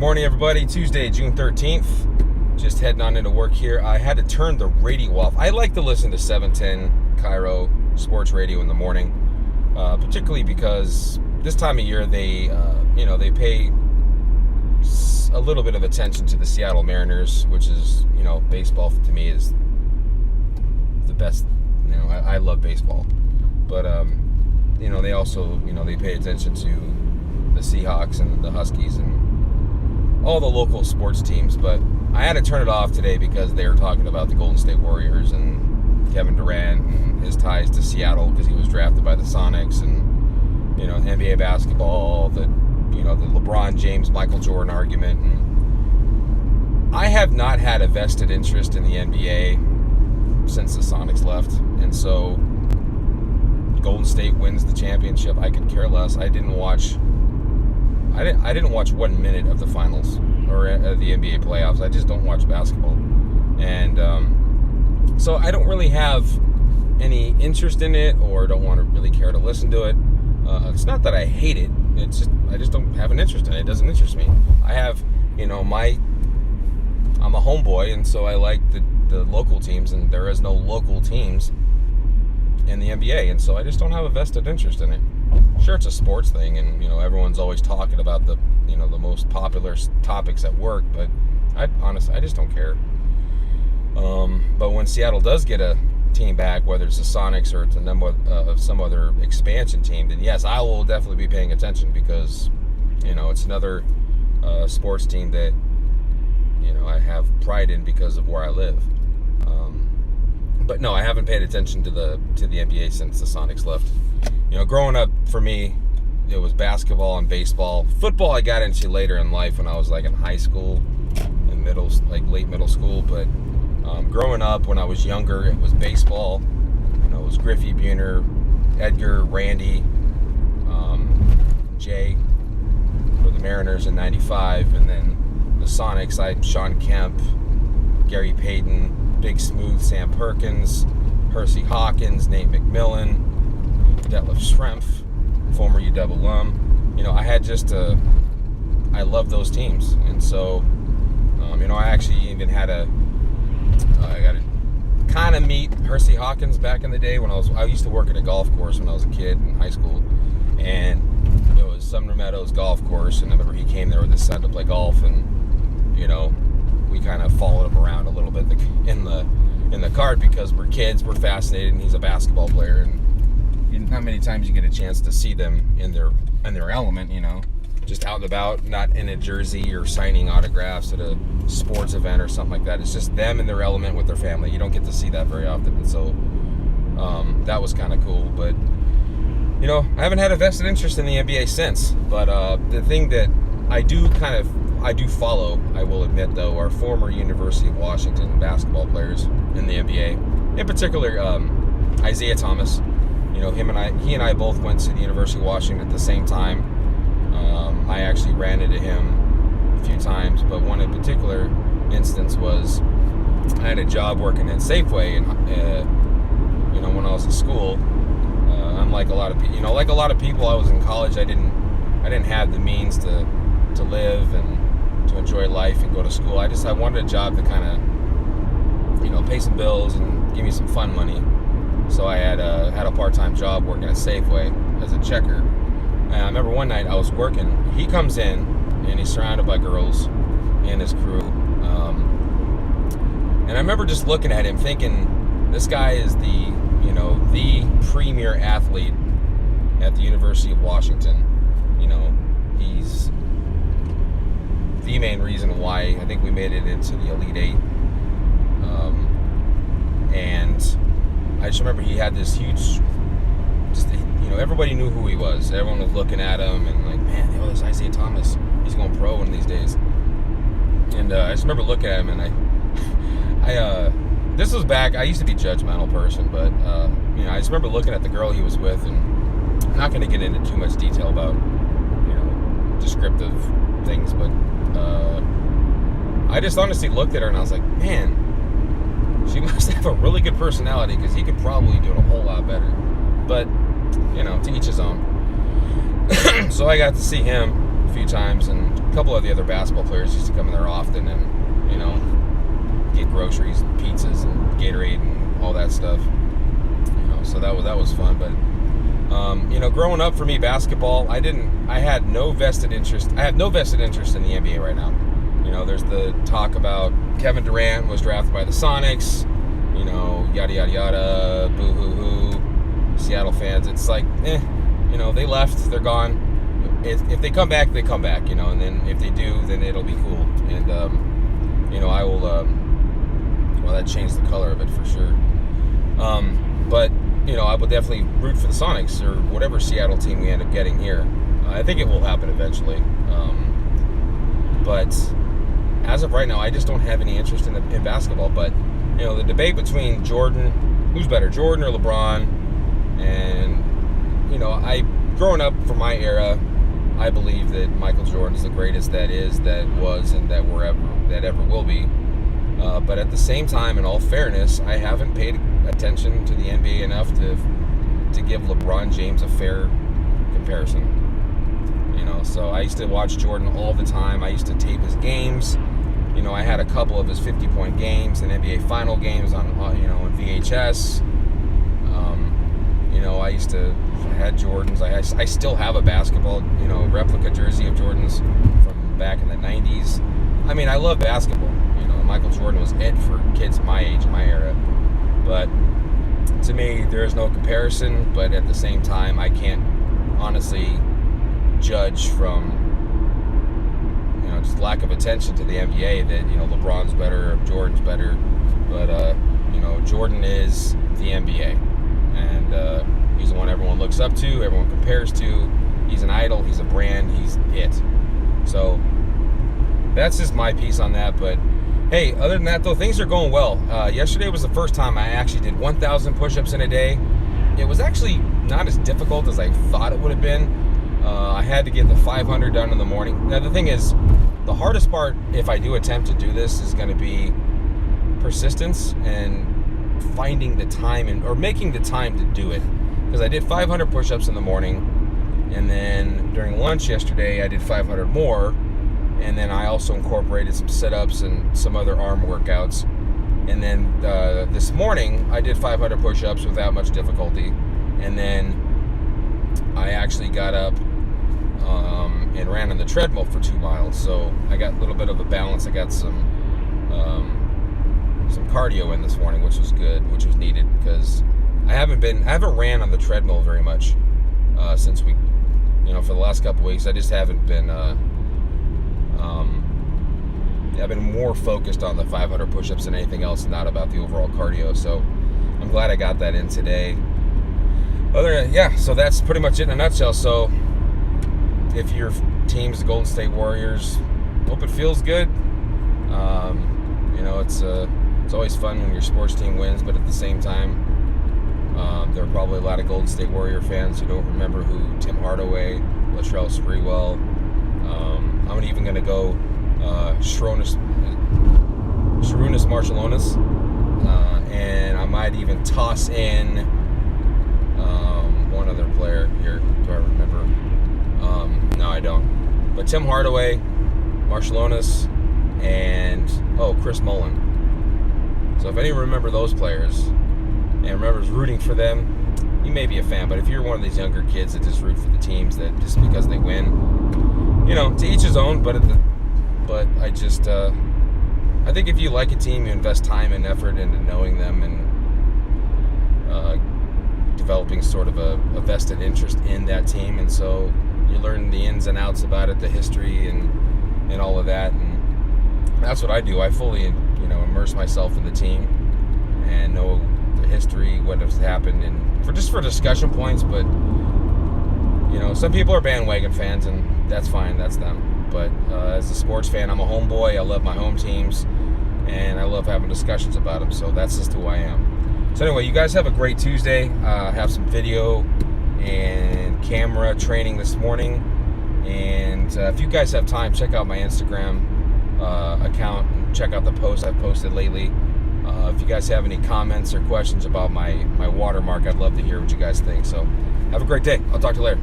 Good morning, everybody. Tuesday, June 13th. Just heading on into work here. I had to turn the radio off. I like to listen to 710 Cairo Sports Radio in the morning, particularly because this time of year they pay a little bit of attention to the Seattle Mariners, which is, baseball to me is the best. I love baseball, but they also, they pay attention to the Seahawks and the Huskies and all the local sports teams. But I had to turn it off today because they were talking about the Golden State Warriors and Kevin Durant and his ties to Seattle because he was drafted by the Sonics, and NBA basketball, the LeBron James Michael Jordan argument. And I have not had a vested interest in the NBA since the Sonics left, and so Golden State wins the championship, I could care less. I didn't watch 1 minute of the finals or the NBA playoffs. I just don't watch basketball, and so I don't really have any interest in it, or don't want to really care to listen to it. It's not that I hate it. It's just I just don't have an interest in it. It doesn't interest me. I have, I'm a homeboy, and so I like the local teams, and there is no local teams in the NBA, and so I just don't have a vested interest in it. Sure, it's a sports thing, and everyone's always talking about the most popular topics at work, but I just don't care. But when Seattle does get a team back, whether it's the Sonics or it's a number of some other expansion team, then yes, I will definitely be paying attention, because it's another sports team that I have pride in because of where I live. But no, I haven't paid attention to the NBA since the Sonics left. Growing up, for me, it was basketball and baseball. Football I got into later in life when I was in high school and late middle school. But growing up, when I was younger, it was baseball. It was Griffey, Buhner, Edgar, Randy, Jay for the Mariners in '95, and then the Sonics, I had Sean Kemp, Gary Payton, Big Smooth, Sam Perkins, Hersey Hawkins, Nate McMillan, Detlef Schrempf, former UW alum. I love those teams, and so I actually even had I got to kind of meet Hersey Hawkins back in the day when I used to work at a golf course when I was a kid in high school, and it was Sumner Meadows Golf Course, and I remember he came there with his son to play golf, and we kind of followed him around a little bit in the cart because we're kids, we're fascinated, and he's a basketball player, and not many times you get a chance to see them in their element, just out and about, not in a jersey or signing autographs at a sports event or something like that. It's just them in their element with their family. You don't get to see that very often, and so that was kind of cool. But I haven't had a vested interest in the NBA since. But the thing that I do follow, I will admit though, are former University of Washington basketball players in the NBA. In particular, Isaiah Thomas. He and I both went to the University of Washington at the same time. I actually ran into him a few times, but one in particular instance was I had a job working at Safeway, and when I was in school, unlike a lot of people, I was in college. I didn't have the means to live and to enjoy life and go to school. I wanted a job to kind of pay some bills and give me some fun money. So I had a part-time job working at Safeway as a checker. And I remember one night I was working. He comes in and he's surrounded by girls and his crew. And I remember just looking at him thinking, this guy is the premier athlete at the University of Washington. He's the main reason why I think we made it into the Elite Eight. And I just remember he had this huge, everybody knew who he was. Everyone was looking at him and man, there's Isaiah Thomas. He's going pro one of these days. And I just remember looking at him, and this was back, I used to be a judgmental person, but, I just remember looking at the girl he was with, and I'm not going to get into too much detail about, descriptive things, but I just honestly looked at her and I was like, man, she must have a really good personality, because he could probably do it a whole lot better. But, to each his own. So I got to see him a few times, and a couple of the other basketball players used to come in there often and, get groceries, pizzas, and Gatorade and all that stuff. So that was fun. But growing up for me, basketball, I have no vested interest in the NBA right now. There's the talk about Kevin Durant was drafted by the Sonics, yada yada yada, boo hoo hoo, Seattle fans. It's like, they left, they're gone. If they come back, they come back, and then if they do, then it'll be cool. And I will. That changed the color of it for sure. But I will definitely root for the Sonics or whatever Seattle team we end up getting here. I think it will happen eventually. But as of right now, I just don't have any interest in basketball. But the debate between Jordan, who's better, Jordan or LeBron, and growing up from my era, I believe that Michael Jordan is the greatest that was, and that ever will be. But at the same time, in all fairness, I haven't paid attention to the NBA enough to give LeBron James a fair comparison. So I used to watch Jordan all the time. I used to tape his games. I had a couple of his 50-point games and NBA final games on VHS. I had Jordans. I still have a basketball, replica jersey of Jordans from back in the 90s. I mean, I love basketball. Michael Jordan was it for kids my age, my era. But to me, there is no comparison. But at the same time, I can't honestly judge from just lack of attention to the NBA that LeBron's better or Jordan's better. But Jordan is the NBA, and he's the one everyone looks up to, everyone compares to. He's an idol. He's a brand. He's it. So that's just my piece on that. But hey, other than that, though, things are going well. Yesterday was the first time I actually did 1,000 push-ups in a day. It was actually not as difficult as I thought it would have been. I had to get the 500 done in the morning. Now, the thing is, the hardest part, if I do attempt to do this, is going to be persistence and finding the time or making the time to do it. Because I did 500 push-ups in the morning, and then during lunch yesterday, I did 500 more. And then I also incorporated some sit-ups and some other arm workouts. And then this morning, I did 500 push-ups without much difficulty. And then I actually got up and ran on the treadmill for 2 miles. So I got a little bit of a balance. I got some cardio in this morning, which was good, which was needed, because I haven't ran on the treadmill very much since for the last couple weeks. I just haven't been. I've been more focused on the 500 push-ups than anything else, not about the overall cardio. So I'm glad I got that in today. So that's pretty much it in a nutshell. So if your team's the Golden State Warriors, hope it feels good. It's always fun when your sports team wins, but at the same time, there are probably a lot of Golden State Warrior fans who don't remember who Tim Hardaway, Latrell Sprewell. I'm even going to go Sharunas Marciulionis, and I might even toss in one other player here. Do I remember? No, I don't. But Tim Hardaway, Marciulionis, and Chris Mullin. So if anyone remember those players and remembers rooting for them, you may be a fan. But if you're one of these younger kids that just root for the teams that just because they win, to each his own. But I think if you like a team, you invest time and effort into knowing them and developing sort of a vested interest in that team. And so you learn the ins and outs about it, the history and all of that. And that's what I do. I fully, immerse myself in the team and know the history, what has happened, and for discussion points. But some people are bandwagon fans, and that's fine. That's them. But as a sports fan, I'm a homeboy. I love my home teams, and I love having discussions about them. So that's just who I am. So anyway, you guys have a great Tuesday. I have some video and camera training this morning. And if you guys have time, check out my Instagram account and check out the posts I've posted lately. If you guys have any comments or questions about my watermark, I'd love to hear what you guys think. So have a great day. I'll talk to you later.